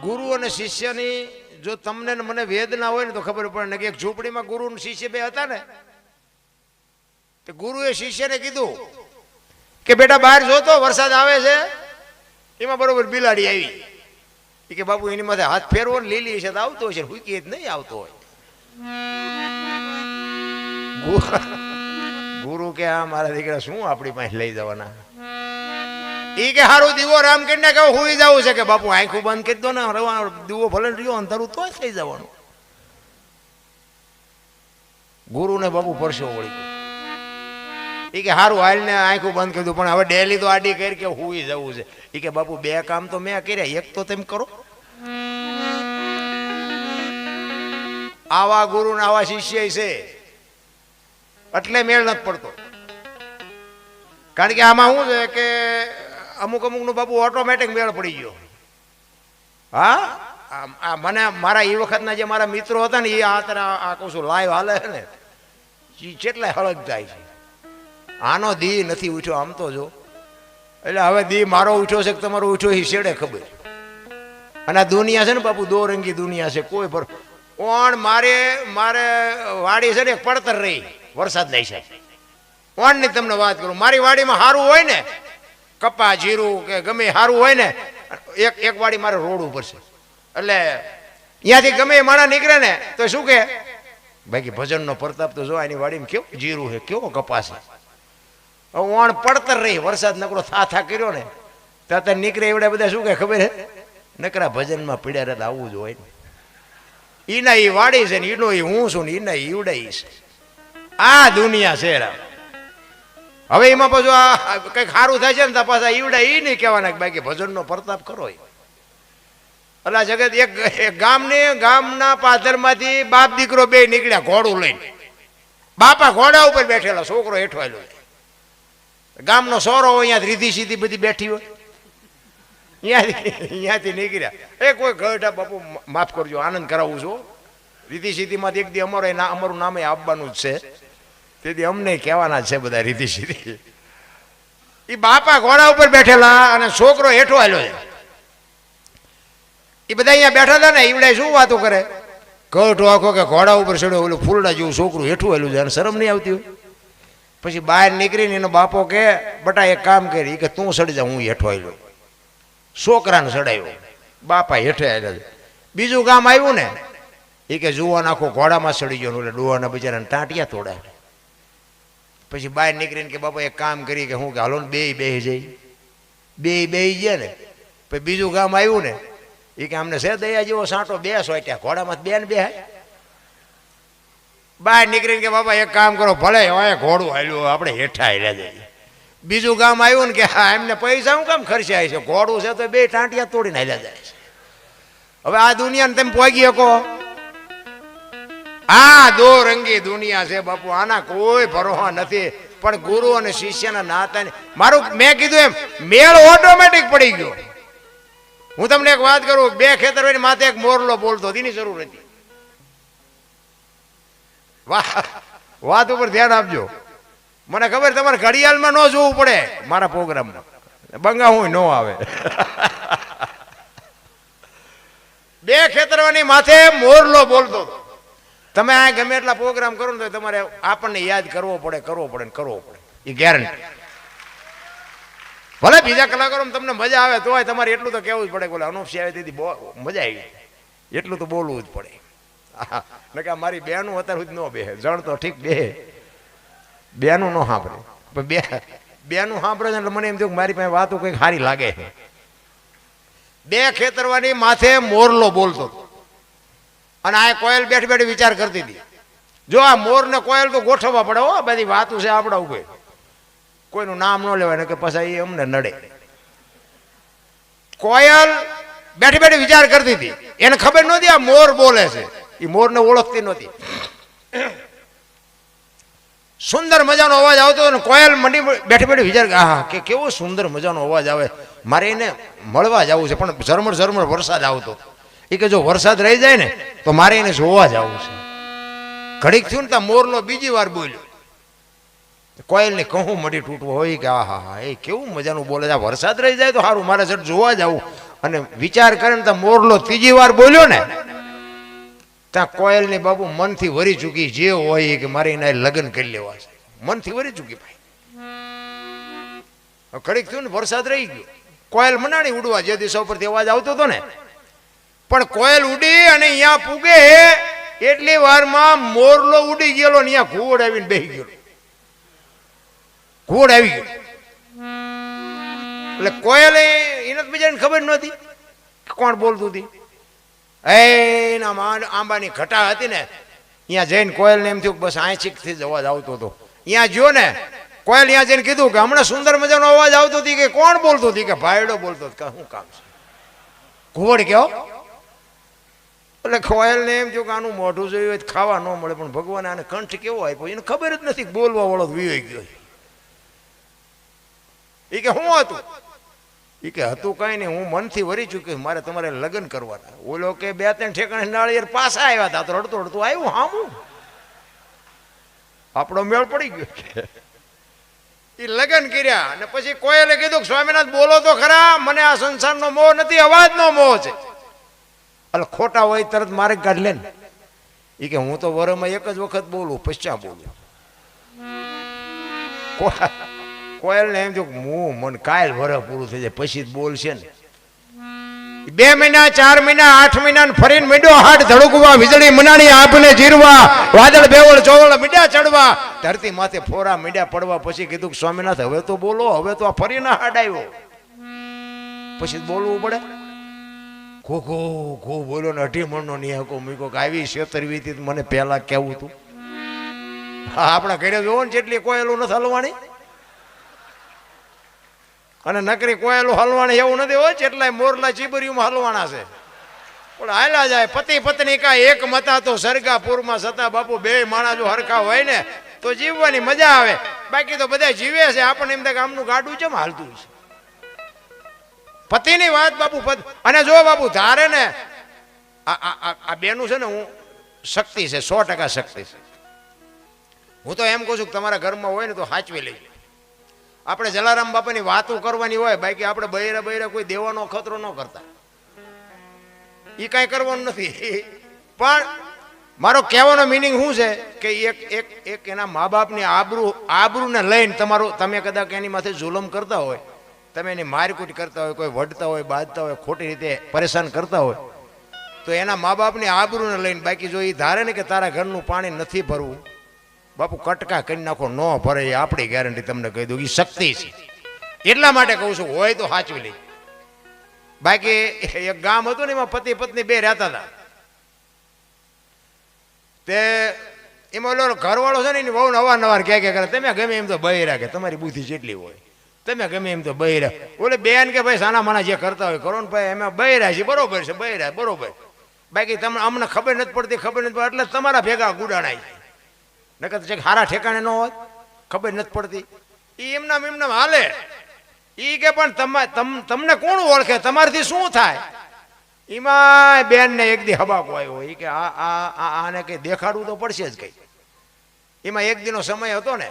ગુરુ અને શિષ્યની જો તમને ને મને વેદ ના હોય ને તો ખબર પડે કે એક ઝૂંપડીમાં ગુરુ અને શિષ્ય બે હતા ને, તો ગુરુએ શિષ્યને કીધું કે બેટા બહાર જોતો વરસાદ આવે છે. એમાં બરોબર બિલાડી આવી કે બાપુ એની માથે હાથ ફેરવો ને લીલી છે તો આવતો હોય છે, હુકી જ નહીં આવતો હોય. ગુરુ કે આ મારા દીકરા શું આપણી પાસે લઈ જવાના? ઈ કે હારું દીવો રામ કરીને કે હુઈ જવું છે કે બાપુ આંખું બંધ કરી દો ને, દીવો ભલે રહ્યો અંધારું તો થઈ જવાનું. ગુરુને બાપુ પરસો વળી ગયો. ઈ કે હારું હાલ ને આંખું બંધ કરી દઉં, પણ હવે ડેલી તો આડી કરી કે હુઈ જવું છે. ઈ કે બાપુ બે કામ તો મેં કર્યા, એક તો તેમ કરો. આવા ગુરુ ને આવા શિષ્ય છે એટલે મેળ નથી પડતો. કારણ કે આમાં શું છે કે અમુક નું બાપુ ઓટોમેટિક મેળ પડી ગયો. હા, મને મારા એ વખતના જે મારા મિત્રો હતા ને એ આ કહું છું લાઈવ હાલે છે ને, એ કેટલાય હળગ જાય છે. આનો દી નથી ઉઠ્યો આમ તો જો, એટલે હવે દી મારો ઉઠ્યો છે કે તમારો ઉઠ્યો એ શેડે ખબર. અને આ દુનિયા છે ને બાપુ દો રંગી દુનિયા છે. કોઈ પર ઓણ મારે વાડી છે ને પડતર રહી વરસાદ નહીં છે. ઓણ ની તમને વાત કરું, મારી વાડીમાં સારું હોય ને કપા જીરું કે ગમે સારું હોય ને, એક વાડી મારે રોડ ઉપર છે, એટલે અહીંયાથી ગમે માણા નીકળે ને તો શું કે બાકી ભજનનો પ્રતાપ તો જો એની વાડીમાં કેવું જીરું છે, કેવો કપાસ છે. ઓણ પડતર રહી વરસાદ નકરો થા કર્યો ને ત્યાં નીકળે એવડે બધા શું કે ખબર હે, નકરા ભજનમાં પીડ્યા રહેતા આવવું જ હોય ને. ઈના ઈ વાડી છે ને ઈનો ઈ હું છું ને ઈના ઈવડાઈ છે. આ દુનિયા છે. હવે એમાં પાછું આ કંઈક સારું થાય છે ને તો પાછા ઈવડા ઈ નહીં કહેવાના કે બાકી ભજનનો પ્રતાપ કરો. અલા જગત એક ગામના પાથરમાંથી બાપ દીકરો બે નીકળ્યા ઘોડું લઈને. બાપા ઘોડા ઉપર બેઠેલા, છોકરો હેઠવાયેલો. ગામનો સોરો હોય અહીંયા રીધી સીધી બધી બેઠી હોય, અહીંયાથી નીકળ્યા. એ કોઈ ગઢા બાપુ માફ કરજો, આનંદ કરાવું છું. રીધી સીધીમાંથી એક દી અમારું નામે આપવાનું જ છે, તેથી અમને કહેવાના છે બધા રીધી સીધી. એ બાપા ઘોડા ઉપર બેઠેલા અને છોકરો હેઠો આવેલો છે. એ બધા અહીંયા બેઠા હતા ને, ઈવડે શું વાતો કરે, કઠો આખો કે ઘોડા ઉપર ચડ્યો, ઓલું ફૂલડા જેવું છોકરું હેઠું આવેલું છે અને શરમ નહીં આવતી હોય. પછી બહાર નીકળીને એનો બાપો કે બટા એક કામ કરી કે તું સડી જા, હું હેઠો આવેલો. છોકરાને ચડાવ્યો, બાપા હેઠે આવેલા છે. બીજું ગામ આવ્યું ને, એ કે જુવાન આખો ઘોડામાં ચડી ગયો, એટલે ડોહાના બિચારાને ટાંટિયા તોડાય. પછી બહાર નીકળીને કે બાપા એક કામ કરી કે હું કે હાલો ને બે જઈ ગયા ને. પછી બીજું ગામ આવ્યું ને, એ કે અમને છે દયા જેવો સાંટો બે સોટ્યા ઘોડામાં બે ને બે. બહાર નીકળીને કે બાપા એક કામ કરો, ભલે હવે ઘોડું હાલ્યું આપણે હેઠા હાલ્યા જઈએ. બીજું ગામ આવ્યું ને કે હા એમને પૈસા હું કામ ખર્ચાય છે, ઘોડું છે તો બે ટાંટિયા તોડીને હાલ્યા જાય છે. હવે આ દુનિયાને તમે પહોંચી શકો? આ દો રંગી દુનિયા છે બાપુ, આના કોઈ ભરોસા નથી. પણ ગુરુ અને શિષ્યના નાતા મારું મેં કીધું એમ મેળ ઓટોમેટિક પડી ગયો. હું તમને એક વાત કરું, બે ખેતર હોય માથે એક મોરલો બોલતો, એની જરૂર હતી. વાત ઉપર ધ્યાન આપજો. મને ખબર તમારે ઘડિયાળમાં ન જોવું પડે મારા પ્રોગ્રામમાં, બંગા હું ન આવે. બે ખેતરની માથે મોરલો બોલતો. તમે આ ગમે એટલા પ્રોગ્રામ કરો ને તો તમારે આપણને યાદ કરવો પડે એ ગેરંટી. ભલે બીજા કલાકારો તમને મજા આવે તો તમારે એટલું તો કહેવું જ પડે, બોલે અનુપસિંહ આવે તેથી મજા આવી, એટલું તો બોલવું જ પડે. નકા મારી બેનું અત્યારે સુધી ન બેહે, જણ તો ઠીક બેહે, બેનું ન સાંભળે. બેનું સાંભળે એટલે મને એમ થયું કે મારી પાસે વાતો કંઈક સારી લાગે. બે ખેતરવાની માથે મોરલો બોલતો અને આ કોયલ બેઠી બેઠી વિચાર કરતી હતી, જો આ મોર ને કોયલ તો ગોઠવવા પડે હો, બધી વાતો છે આપણા ઉપર, કોઈનું નામ ન લેવાય કે પછી એ અમને નડે. કોયલ બેઠી બેઠી વિચાર કરતી હતી, એને ખબર નહોતી આ મોર બોલે છે, એ મોરને ઓળખતી નહોતી. સુંદર મજાનો અવાજ આવતો અને કોયલ મંડી બેઠી વિચાર હા કે કેવો સુંદર મજાનો અવાજ આવે, મારે એને મળવા જવું છે. પણ ઝરમર વરસાદ આવતો. એ કે જો વરસાદ રહી જાય ને તો મારે એને જોવા જવું છે. ઘડીક થયું ને ત્યાં મોરલો બીજી વાર બોલ્યો. કોયલને કહું મડી તૂટવું હોય કે આ હા એ કેવું મજાનું બોલે છે, વરસાદ રહી જાય તો સારું, મારે જટ જોવા જવું. અને વિચાર કરે ને તો મોરલો ત્રીજી વાર બોલ્યો ને ત્યાં કોયલની બાપુ મનથી વરી ચૂકી, જે હોય કે મારે એના લગ્ન કરી લેવા છે, મનથી વરી ચૂકી ભાઈ. ઘડીક થયું ને વરસાદ રહી ગયો, કોયલ મનાણી ઉડવા, જે દિશા ઉપરથી અવાજ આવતો હતો ને, પણ કોયલ ઉડી અને અહીંયા પૂગે એટલી વારમાં મોરલો ઉડી ગયેલો ને અહીંયા ઘોડ આવીને બેસી ગયો, ઘોડ આવી ગયો. એટલે કોયલે એને બીજાને ખબર નહોતી કોણ બોલતું હતી. એના આંબાની ઘટા હતી ને, અહીંયા જઈને કોયલને એમ થયું બસ આંચીકથી જ અવાજ આવતો હતો. અહીંયા જો ને કોયલ અહીંયા જઈને કીધું કે હમણાં સુંદર મજાનો અવાજ આવતો હતી, કે કોણ બોલતું હતી, કે ભાઈડો બોલતો હતો. શું કામ છે ઘોડ કેવો? એટલે કોયલને એમ થયું કે આનું મોઢું જોયું હોય ખાવા ન મળે, પણ ભગવાને આને કંઠ કેવો આપ્યો એને ખબર જ નથી, બોલવા વાળો વિયો ગયો. એ કે શું હતું? એ કે હતું કઈ નહીં, હું મનથી વરી ચૂક્યો, મારે તમારે લગ્ન કરવાના. ઓલો કે 2-3 ઠેકાણે નાળિયેર પાછા આવ્યા હતા, તો રડતો રડતો આવ્યું હામું, આપણો મેળ પડી ગયો. એ લગ્ન કર્યા અને પછી કોયલે કીધું સ્વામિનાથ બોલો તો ખરા, મને આ સંસારનો મોહ નથી, અવાજનો મોહ છે. એટલે ખોટા હોય તરત મારે કાઢ લે ને. એ કે હું તો વરમાં એક જ વખત બોલું, પશ્ચા બોલું. કોયલને એમ જો હું મન કાયલ વરહ પૂરું થઈ જાય પછી જ બોલશે ને. 2 મહિના 4 મહિના 8 મહિના ફરીને મીડો હાટ ધડકવા, વીજળી મનાણી આભને જીરવા, વાદળ બેવળ ચોવળ મીડા ચડવા, ધરતી માથે ફોરા મીડા પડવા. પછી કીધું સ્વામિનાથ હવે તો બોલો, હવે તો આ ફરીને હાડ આવ્યો, પછી બોલવું પડે. ઘો ઘો બોલો ને 18 મણનો નિહાકો મૂકો કે આવી 76 થી મને પહેલા કેવું તું. હા આપણા ઘરે જોવો ને જેટલી કોયલું નથી હલવાની, અને નકરી કોયલું હલવાણી એવું નથી હોય, જેટલાય મોરલા ચીબરીઓમાં હલવાના છે. પણ હાલા જાય પતિ પત્ની કા એક મતા તો સરગાપુરમાં સતા બાપુ, 2 માણા જો હરખા હોય ને તો જીવવાની મજા આવે. બાકી તો બધા જીવે છે, આપણને એમ થાય કે આમનું ગાડું કેમ હાલતું છે. પતિની વાત બાપુ, અને જો બાપુ ધારે ને આ બેનું છે ને, હું શક્તિ છે, 100% શક્તિ છે. હું તો એમ કહું છું કે તમારા ઘરમાં હોય ને તો સાચવી લેજો. આપણે જલારામ બાપાની વાતો કરવાની હોય, બાકી આપણે બૈરા બૈરા કોઈ દેવાનો ખતરો ન કરતા, એ કાંઈ કરવાનું નથી. પણ મારો કહેવાનો મિનિંગ શું છે કે એક એના મા બાપની આબરૂને લઈને તમે કદાચ એની માથે જુલમ કરતા હોય, તમે એની મારકૂટ કરતા હોય, કોઈ વઢતા હોય, બાંધતા હોય, ખોટી રીતે પરેશાન કરતા હોય, તો એના મા બાપની આબરૂને લઈને. બાકી જો એ ધારે ને કે તારા ઘરનું પાણી નથી ભરવું, બાપુ કટકા કરી નાખો, ન ભરે એ આપણી ગેરંટી, તમને કહી દઉં એ શક્તિ છે. એટલા માટે કહું છું હોય તો સાચવી લઈ. બાકી એક ગામ હતું ને, એમાં પતિ પત્ની 2 રહેતા હતા. તે એમાં ઓલો ઘરવાળો છે ને એની બહુ અવારનવાર ક્યાં કરે, તમે ગમે એમ તો બૈરા, કે તમારી બુદ્ધિ જેટલી હોય તમે ગમે એમ તો બૈરા. ઓલે બેન કે ભાઈ સાના માના જે કરતા હોય કરો ને ભાઈ, એમાં બૈરા છે, બરોબર છે, બૈરા બરોબર. બાકી તમને અમને ખબર નથી પડતી, ખબર નથી પડતી, એટલે તમારા ભેગા ગુડાણાય છે. નકર છે હારા ઠેકાણે ન હોત, ખબર નથી પડતી, એ એમના હાલે. એ કે પણ તમને કોણ ઓળખે, તમારાથી શું થાય? એમાં બેન ને એક દી હબાકો આવ્યો, એ કે આને કઈ દેખાડવું તો પડશે જ કઈ. એમાં એક દીનો સમય હતો ને,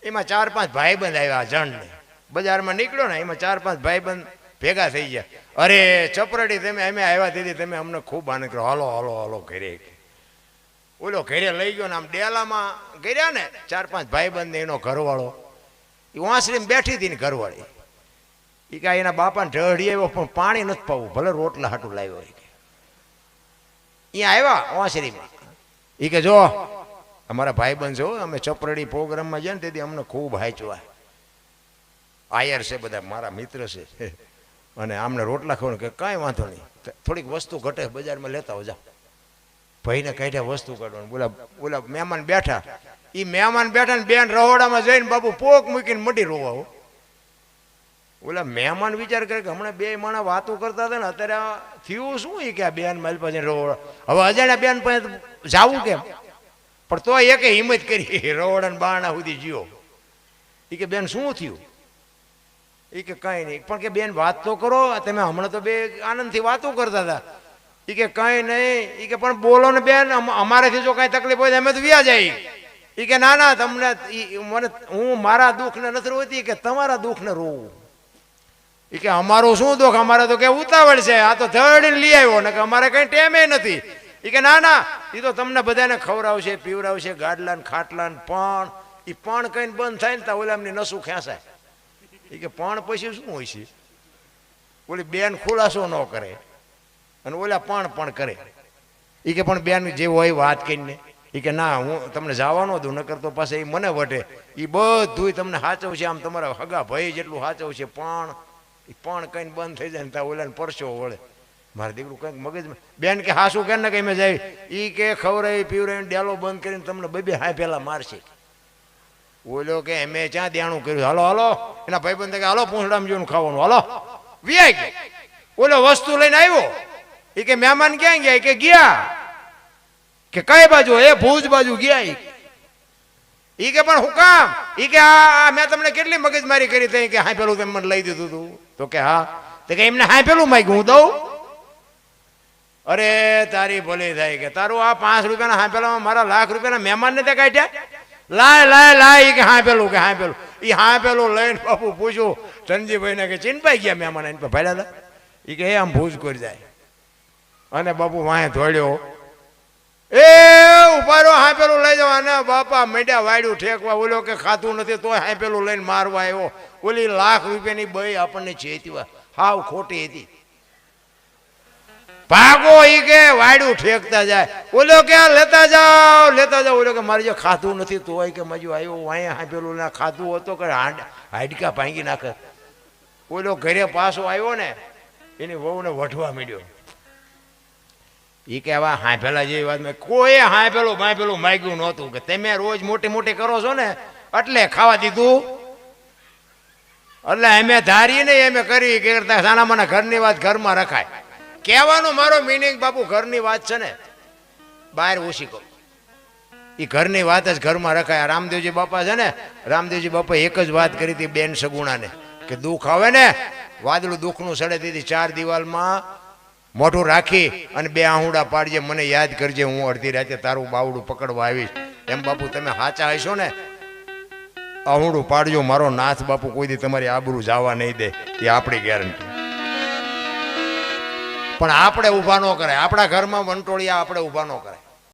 એમાં 4-5 ભાઈબંધ આવ્યા જણને, બજારમાં નીકળ્યો ને, એમાં 4-5 ભાઈબંધ ભેગા થઈ ગયા. અરે ચપરડી તમે અમે આવ્યા દીદી, તમે અમને ખૂબ આનંદ કર્યો, હાલો હાલો હાલો ઘરે. ઓલો ઘરે લઈ ગયો ને આમ ડેલામાં ગયા ને, 4-5 ભાઈબંધ એનો ઘરવાળો, એ વાંસળીમાં બેઠી હતી ને ઘરવાળી. એ કાંઈ એના બાપાને ઢળી આવ્યો, પણ પાણી નથી પાવું, ભલે રોટલા હાટું લાવ્યો. અહીંયા આવ્યા વાંસળીમાં, એ કે જો અમારા ભાઈબંધ છો, અમે ચપરડી પ્રોગ્રામમાં જાય ને તેથી અમને ખૂબ હાચવા, આયર છે બધા મારા મિત્ર છે, અને આમને રોટલા ખવડાવે. કે કાંઈ વાંધો નહીં, થોડીક વસ્તુ ઘટે બજારમાં લેતા હો, જાઓ. ભાઈને કાઢ્યા વસ્તુ કાઢવાનું. બોલા મહેમાન બેઠા, એ મહેમાન બેઠા ને બેન રહોડામાં જઈને બાપુ પોક મૂકીને મટી રોવા. ઓલા મહેમાન વિચાર કરે કે હમણાં 2 માણા વાતો કરતા હતા ને, અત્યારે થયું શું? એ કે આ બેન મારી પાસે રહોડા, હવે અજાણ્યા બેન પાસે જાવું કેમ? પણ તો એક હિંમત કરી રહોડા ને બારણા સુધી જીવો. એ કે બેન શું થયું? એ કે કાંઈ નહીં. પણ કે બેન વાત તો કરો, તમે હમણાં તો 2 આનંદથી વાતો કરતા હતા. એ કે કાંઈ નહીં. એ કે પણ બોલો ને બેન, અમારેથી જો કાંઈ તકલીફ હોય તો અમે તો વ્યા જાય. એ કે ના ના, તમને મને હું મારા દુઃખને નથી રોતી, કે તમારા દુઃખને રોવું. એ કે અમારું શું દુઃખ, અમારે તો કે ઉતાવળ છે, આ તો ધડીને લઈ આવ્યો ને કે અમારે કઈ ટેમે નથી. એ કે ના ના, એ તો તમને બધાને ખવડાવશે પીવડાવશે, ગાડલા ને ખાટલા ને પણ એ પણ કઈ બંધ થાય ને તો ઓલામની નસું ખેંચાય. એ કે પણ પછી શું હોય છે, ઓલી બેન ખુલાસો ન કરે અને ઓલા પણ કરે. એ કે પણ બેન જે હોય વાત કહીને, એ કે ના હું તમને જવાનો દઉં, નકર તો પાસે એ મને વઢે. એ બધું તમને સાચવશે, આમ તમારા હગા ભાઈ જેટલું સાચવશે, પણ કઈ બંધ થઈ જાય ને ત્યાં ઓલાને પરસો વળે. મારે દીકરું કંઈક મગજમાં. બેન કે હા શું કે ને કઈ મેં જાય, એ કે ખવડાવી પીવડાવીને ડેલો બંધ કરીને તમને બે હાય પેલા મારશે. ઓલો કે મેં ક્યાં દેણું કર્યું, હાલો હાલો. એના ભાઈબંધ કે હાલો પૂંછડામાં જોઈને ખાવાનું, હાલો વીઆઈ ગયા. ઓલો વસ્તુ લઈને આવ્યો. એ કે મહેમાન ક્યાં ગયા, કે ગયા. કે કઈ બાજુ, એ ભુજ બાજુ ગયા. એ કે પણ હું કામ, એ કે હા મેં તમને કેટલી મગજમારી કરી થઈ કે હા પેલું તમે મને લઈ દીધું તું. તો કે હા. તો કે એમને હા પેલું માંગ્યું હું દઉં. અરે તારી ભલી થાય કે તારું આ 5 રૂપિયાના હા પેલામાં મારા લાખ રૂપિયાના મહેમાન ને તે કાઢ્યા. લાય કે હા પેલું, કે હા પેલું. એ હા પેલું લઈને બાપુ પૂછ્યું ધનજીભાઈ ને કે ચિંપાઈ ગયા મહેમાન એને ભાડ્યા હતા. એ કે આમ ભૂજ કરી જાય અને બાપુ વાંહે ધોડ્યો. એ ઉપાડો હા પેલું લઈ જાવ. અને બાપા મેડ્યા વાડ્યું ઠેકવા. ઓલો કે ખાતું નથી તોય હા પેલું લઈને મારવા આવ્યો. ઓલી લાખ રૂપિયાની બઈ આપણને ચેતવા હાવ ખોટી હતી. ભાગો ઈ કે વાડ્યું ઠેકતા જાય. ઓલો કે લેતા જાઓ. ઓલો કે મારી જો ખાતું નથી તોય કે મજુ આવ્યો વાંહે હા પેલું ના ખાતું હતો કે હાડકા ભાંગી નાખે. ઓલો ઘરે પાછો આવ્યો ને એની વહુને વઢવા માંડ્યો. એ કે આવા હાંફેલા જેવી વાત કોઈ હાંફેલું માગ્યું નહોતું, કે તમે રોજ મોટી કરો છો ને એટલે ખાવા દીધું. એટલે અમે ધારી ને એમ કરી કરતા સાના મને ઘરની વાત ઘરમાં રખાય. કહેવાનો મારો મિનિંગ બાપુ ઘરની વાત છે ને બહાર ઓછી કહો. એ ઘરની વાત જ ઘરમાં રખાય. રામદેવજી બાપા છે ને, રામદેવજી બાપા એક જ વાત કરી હતી બેન સગુણાને, કે દુઃખ આવે ને વાદળું દુઃખનું સડે દીધી 4 દિવાલમાં મોઢું રાખી અને 2 આહુડા પાડજે, મને યાદ કરજે, હું અડધી રાતે તારું બાવડું પકડવા આવીશ. એમ બાપુ તમે સાચા હશો ને આહુડું પાડજો. મારો નાથ બાપુ કોઈ દી તમારી આબરૂ જવા નહીં દે, એ આપણી ગેરંટી. પણ આપણે ઊભા ન કરાય, આપણા ઘરમાં વંટોળિયા આપણે ઊભા ન કરાય.